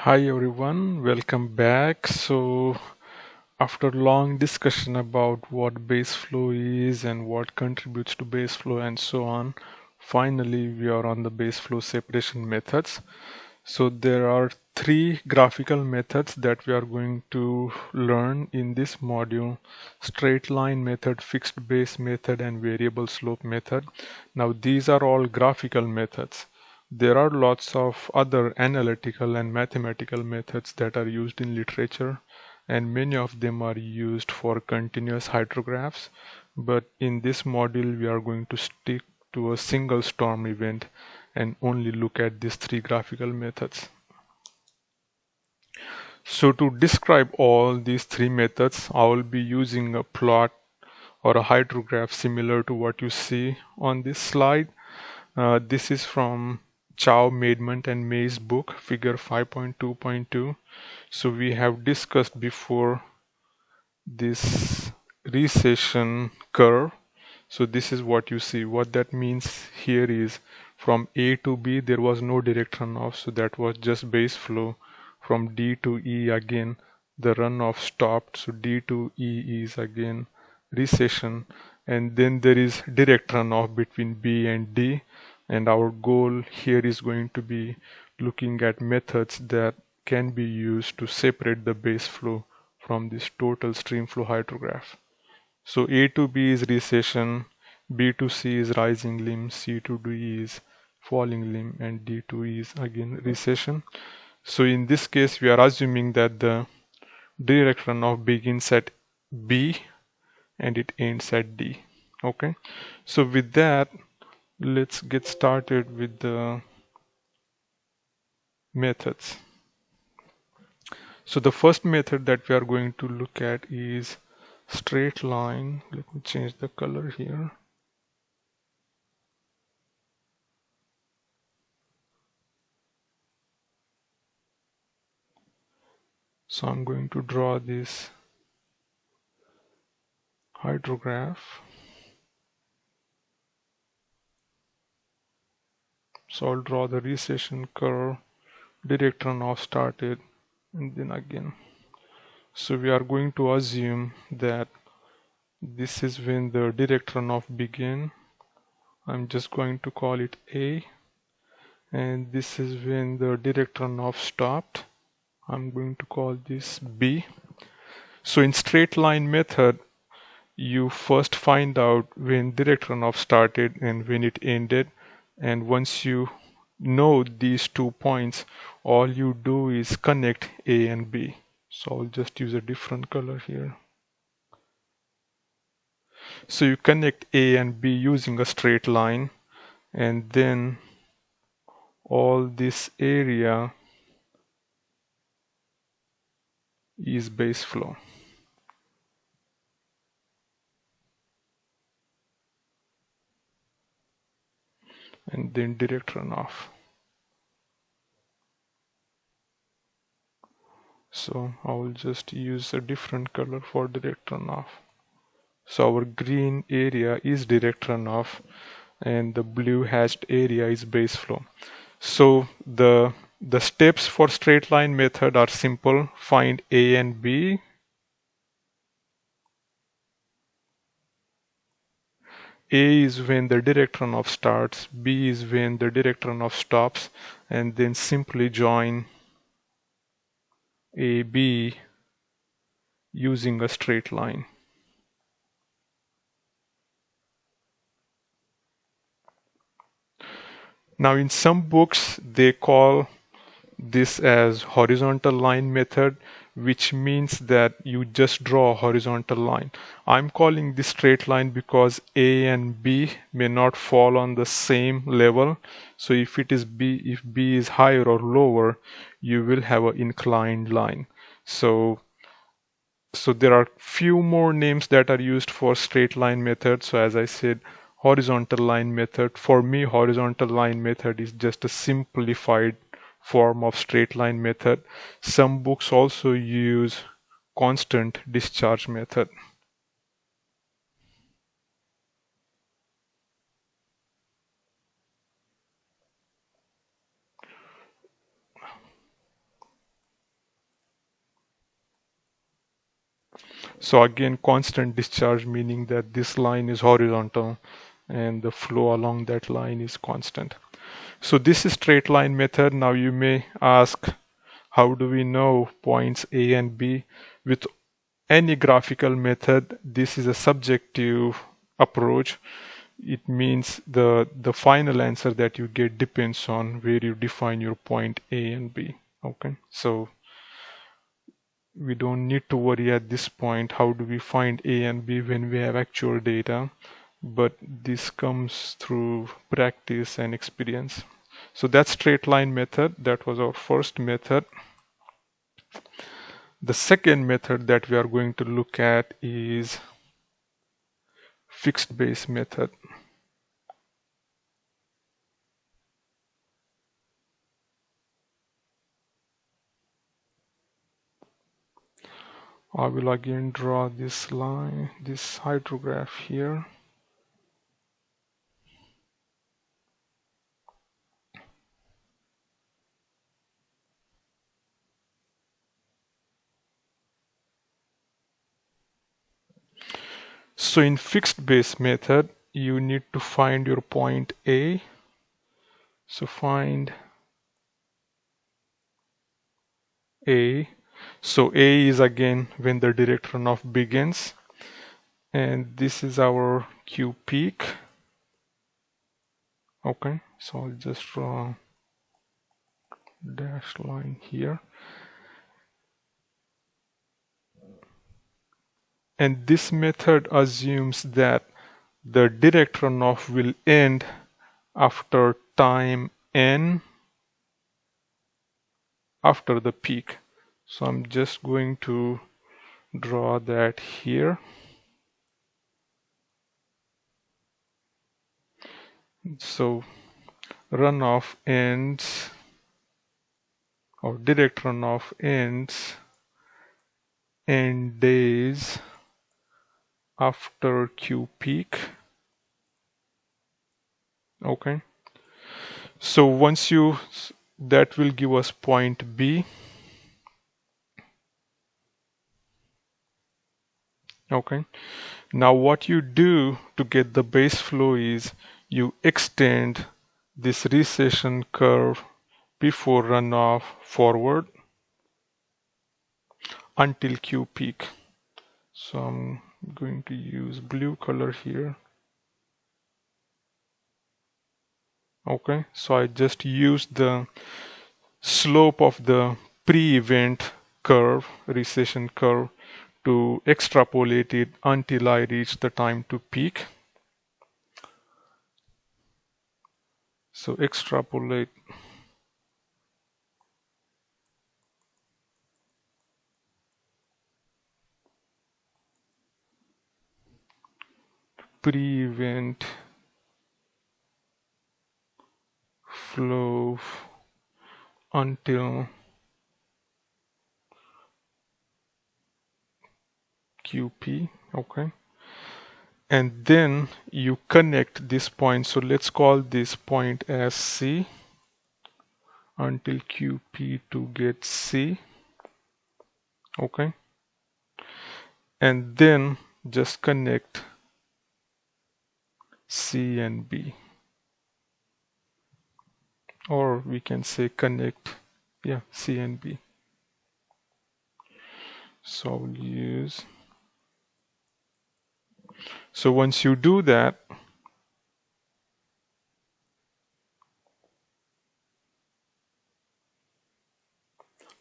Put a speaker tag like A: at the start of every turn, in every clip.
A: Hi everyone, welcome back. After long discussion about what Baseflow is and what contributes to Baseflow and so on, finally we are on the Baseflow separation methods. So there are three graphical methods that we are going to learn in this module: straight line method, fixed base method, and variable slope method. Now these are all graphical methods. There are lots of other analytical and mathematical methods that are used in literature, and many of them are used for continuous hydrographs. But in this module, we are going to stick to a single storm event and only look at these three graphical methods. So to describe all these three methods, I will be using a plot or a hydrograph similar to what you see on this slide. This is from Chow, Maidment and May's book, figure 5.2.2. So we have discussed before this recession curve. So this is what you see. What that means here is from A to B there was no direct runoff, so that was just base flow. From D to E again the runoff stopped, so D to E is again recession, and then there is direct runoff between B and D, and our goal here is going to be looking at methods that can be used to separate the base flow from this total stream flow hydrograph. So A to B is recession, B to C is rising limb, C to D is falling limb, and D to E is again recession. So in this case we are assuming that the direct runoff begins at B and it ends at D. Okay, so with that, let's get started with the methods. So the first method that we are going to look at is straight line. Let me change the color here. So I'm going to draw this hydrograph. So I'll draw the recession curve, direct runoff started, and then again. So we are going to assume that this is when the direct runoff began. I'm just going to call it A, and this is when the direct runoff stopped. I'm going to call this B. So in straight line method, you first find out when direct runoff started and when it ended, and once you know these 2 points, all you do is connect A and B. So I'll just use a different color here. So you connect A and B using a straight line, and then all this area is base flow. And then direct runoff. So I will just use a different color for direct runoff. So our green area is direct runoff and the blue hatched area is base flow. So the steps for straight line method are simple. Find A and B. A is when the direct runoff starts, B is when the direct runoff stops, and then simply join A, B using a straight line. Now in some books they call this as horizontal line method, which means that you just draw a horizontal line. I'm calling this straight line because A and B may not fall on the same level. So if B is higher or lower, you will have an inclined line. So there are few more names that are used for straight line method. So as I said, horizontal line method. For me, horizontal line method is just a simplified form of straight line method. Some books also use constant discharge method. So again, constant discharge, meaning that this line is horizontal and the flow along that line is constant. So this is straight line method. Now you may ask, how do we know points A and B? With any graphical method, this is a subjective approach. It means the final answer that you get depends on where you define your point A and B. Okay, so we don't need to worry at this point how do we find A and B when we have actual data, but this comes through practice and experience. So that's straight line method. That was our first method. The second method that we are going to look at is fixed base method. I will again draw this line, this hydrograph here. So in fixed base method, you need to find your point A. So find A. So A is again when the direct runoff begins. And this is our Q peak. Okay, so I'll just draw a dashed line here. And this method assumes that the direct runoff will end after time n after the peak. So I'm just going to draw that here. So runoff ends, or direct runoff ends n days after Q peak. Okay, so once you, that will give us point B. Okay, now what you do to get the base flow is you extend this recession curve before runoff forward until Q peak. So I'm going to use blue color here. Okay, so I just used the slope of the pre-event curve, recession curve, to extrapolate it until I reach the time to peak. So extrapolate pre-event flow until QP. Okay, and then you connect this point. So let's call this point as C until QP to get C. Okay, and then just connect C and B, or we can say connect, yeah, C and B. So I'll use, so once you do that,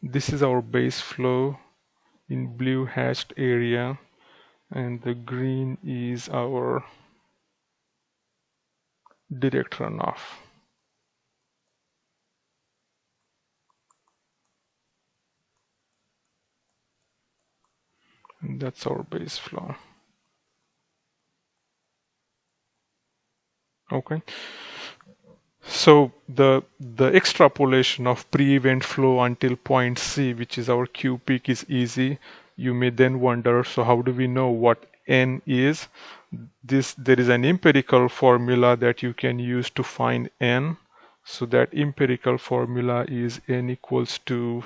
A: this is our base flow in blue hatched area, and the green is our direct runoff. And that's our base flow. Okay, so the extrapolation of pre-event flow until point C, which is our Q peak, is easy. You may then wonder, so how do we know what n is? There is an empirical formula that you can use to find n. So that empirical formula is n equals to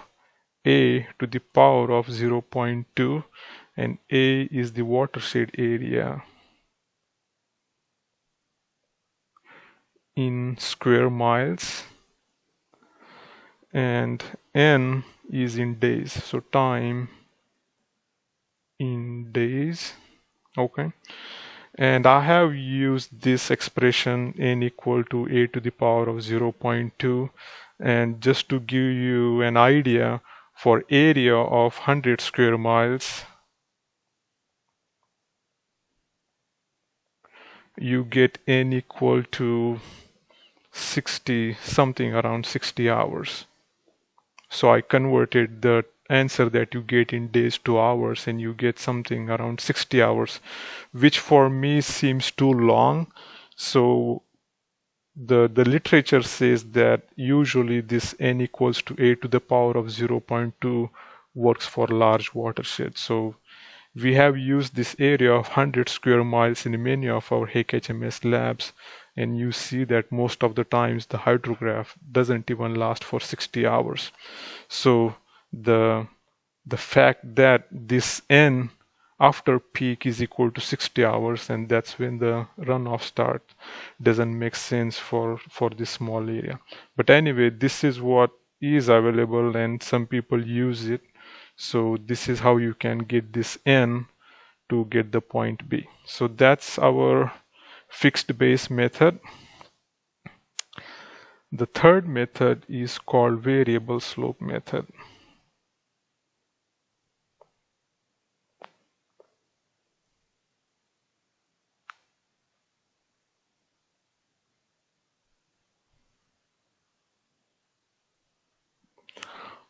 A: a to the power of 0.2, and A is the watershed area in square miles, and N is in days, so time in days. Okay, and I have used this expression n equal to a to the power of 0.2, and just to give you an idea, for area of 100 square miles you get n equal to 60 something, around 60 hours. So I converted the answer that you get in days to hours, and you get something around 60 hours, which for me seems too long. So the literature says that usually this n equals to a to the power of 0.2 works for large watersheds. So we have used this area of 100 square miles in many of our HMS labs, and you see that most of the times the hydrograph doesn't even last for 60 hours. So the fact that this n after peak is equal to 60 hours, and that's when the runoff starts, doesn't make sense for this small area. But anyway, this is what is available and some people use it. So this is how you can get this n to get the point B. So that's our fixed base method. The third method is called variable slope method.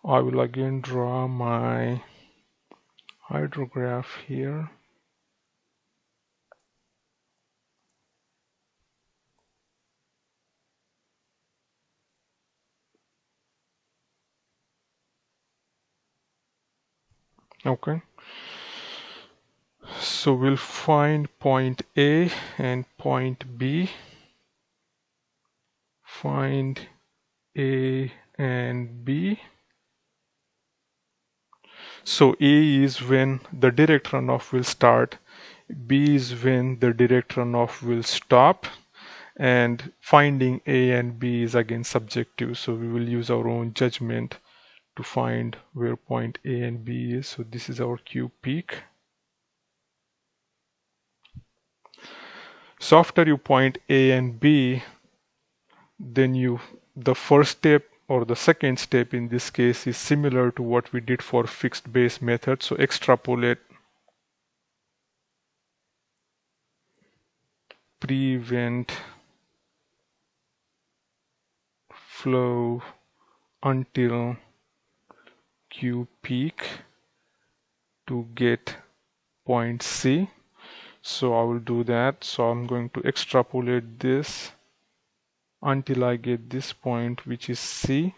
A: I will again draw my hydrograph here. Okay. So we'll find point A and point B. Find A and B. So A is when the direct runoff will start, B is when the direct runoff will stop, and finding A and B is again subjective, so we will use our own judgment to find where point A and B is. So this is our Q peak. So after you point A and B, then the first step or the second step in this case is similar to what we did for fixed base method. So extrapolate prevent flow until Q peak to get point C. So I will do that. So I'm going to extrapolate this until I get this point, which is C.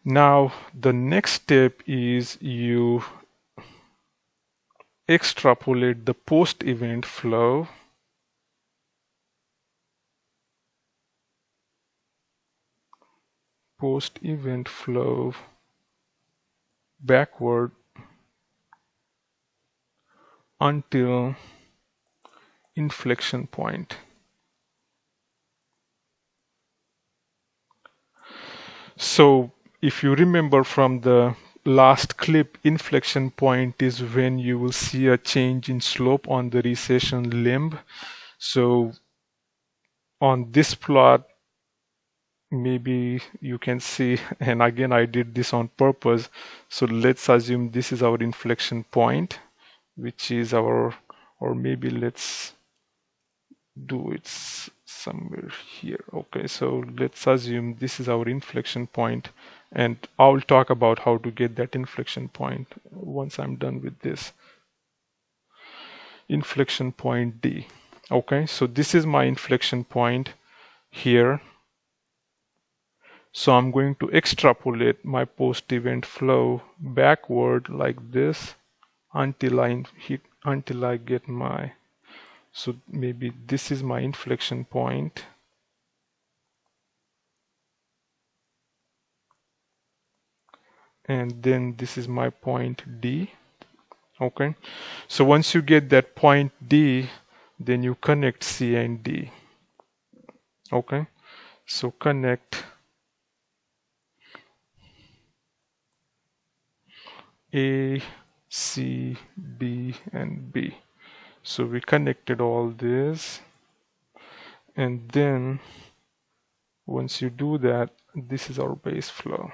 A: Now the next step is you extrapolate the post-event flow backward until inflection point. So if you remember from the last clip, inflection point is when you will see a change in slope on the recession limb. So on this plot, maybe you can see, and again I did this on purpose, so let's assume this is our inflection point, which is our, or maybe let's do it somewhere here. Okay, so let's assume this is our inflection point, and I'll talk about how to get that inflection point once I'm done with this. Inflection point D. Okay, so this is my inflection point here. So I'm going to extrapolate my post-event flow backward like this until I get my, so maybe this is my inflection point. And then this is my point D. Okay, so once you get that point D, then you connect C and D. Okay, so connect A, C, D, and B. So we connected all this, and then once you do that, this is our base flow.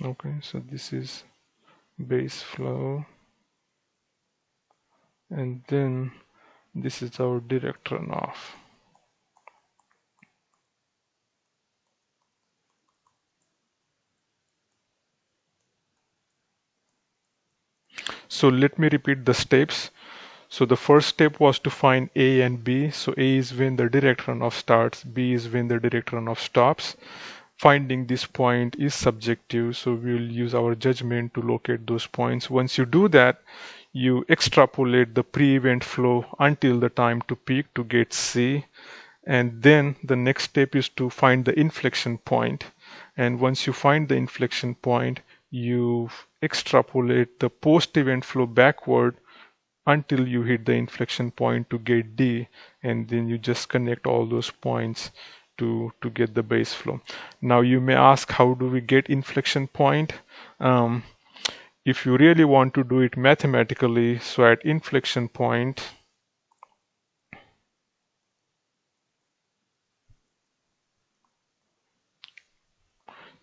A: Okay, so this is base flow, and then this is our direct runoff. So let me repeat the steps. So the first step was to find A and B. So A is when the direct runoff starts, B is when the direct runoff stops. Finding this point is subjective, so we'll use our judgment to locate those points. Once you do that, you extrapolate the pre-event flow until the time to peak to get C. And then the next step is to find the inflection point. And once you find the inflection point, you extrapolate the post-event flow backward until you hit the inflection point to get D, and then you just connect all those points to get the base flow. Now you may ask, how do we get inflection point? If you really want to do it mathematically, so at inflection point,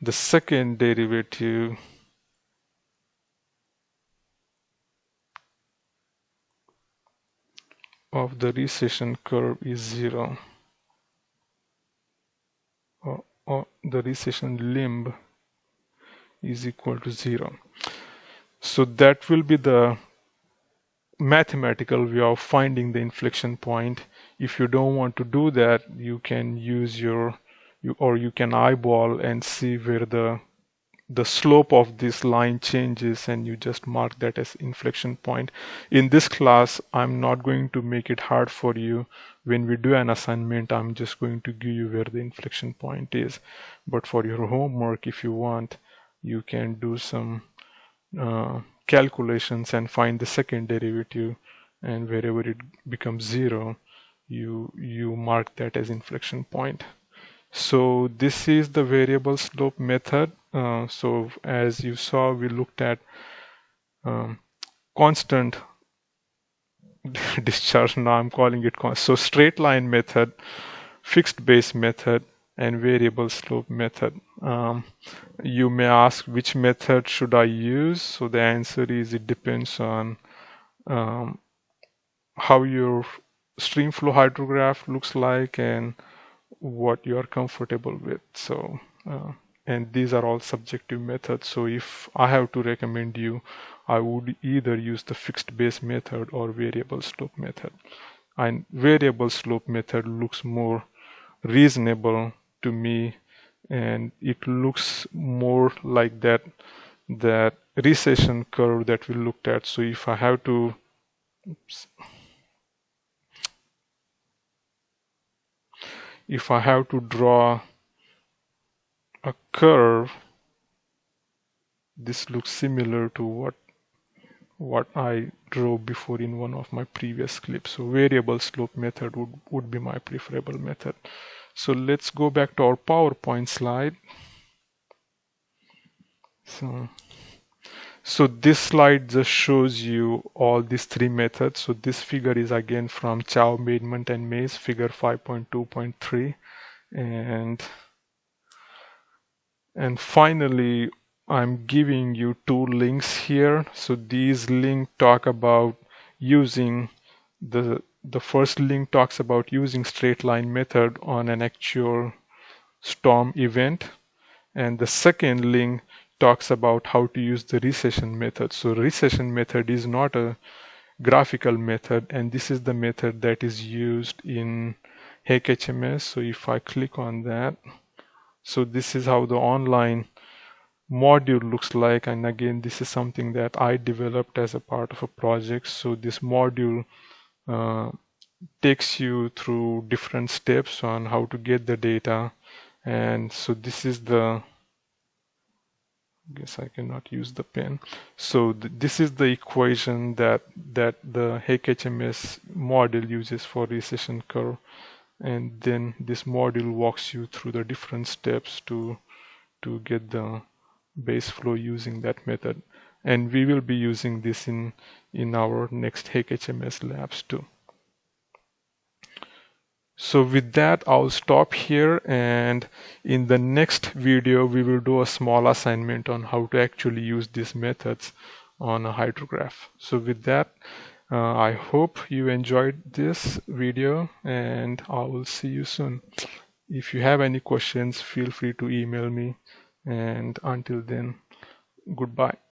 A: the second derivative of the recession curve is 0, or the recession limb is equal to 0. So that will be the mathematical way of finding the inflection point. If you don't want to do that, you can use you can eyeball and see where the slope of this line changes, and you just mark that as inflection point. In this class, I'm not going to make it hard for you. When we do an assignment, I'm just going to give you where the inflection point is. But for your homework, if you want, you can do some calculations and find the second derivative, and wherever it becomes 0, you mark that as inflection point. So this is the variable slope method. So as you saw, we looked at constant discharge. Now I'm calling it so straight line method, fixed base method, and variable slope method. You may ask, which method should I use? So the answer is, it depends on how your stream flow hydrograph looks like and what you are comfortable with. So and these are all subjective methods. So if I have to recommend you, I would either use the fixed base method or variable slope method. And variable slope method looks more reasonable to me, and it looks more like that recession curve that we looked at. So if I have to draw a curve, this looks similar to what I drew before in one of my previous clips. So variable slope method would be my preferable method. So let's go back to our PowerPoint slide. So this slide just shows you all these three methods. So this figure is again from Chow, Maidment, and Mays, figure 5.2.3. And finally, I'm giving you two links here. So these links talk about using the first link talks about using straight line method on an actual storm event, and the second link talks about how to use the recession method. So recession method is not a graphical method, and this is the method that is used in HMS. So if I click on that, so this is how the online module looks like. And again, this is something that I developed as a part of a project. So this module takes you through different steps on how to get the data. And so this is the Guess I cannot use the pen. So this is the equation that the HMS model uses for recession curve, and then this module walks you through the different steps to get the base flow using that method. And we will be using this in our next HMS labs too. So with that, I'll stop here, and in the next video we will do a small assignment on how to actually use these methods on a hydrograph. So with that, I hope you enjoyed this video, and I will see you soon. If you have any questions, feel free to email me, and until then, goodbye.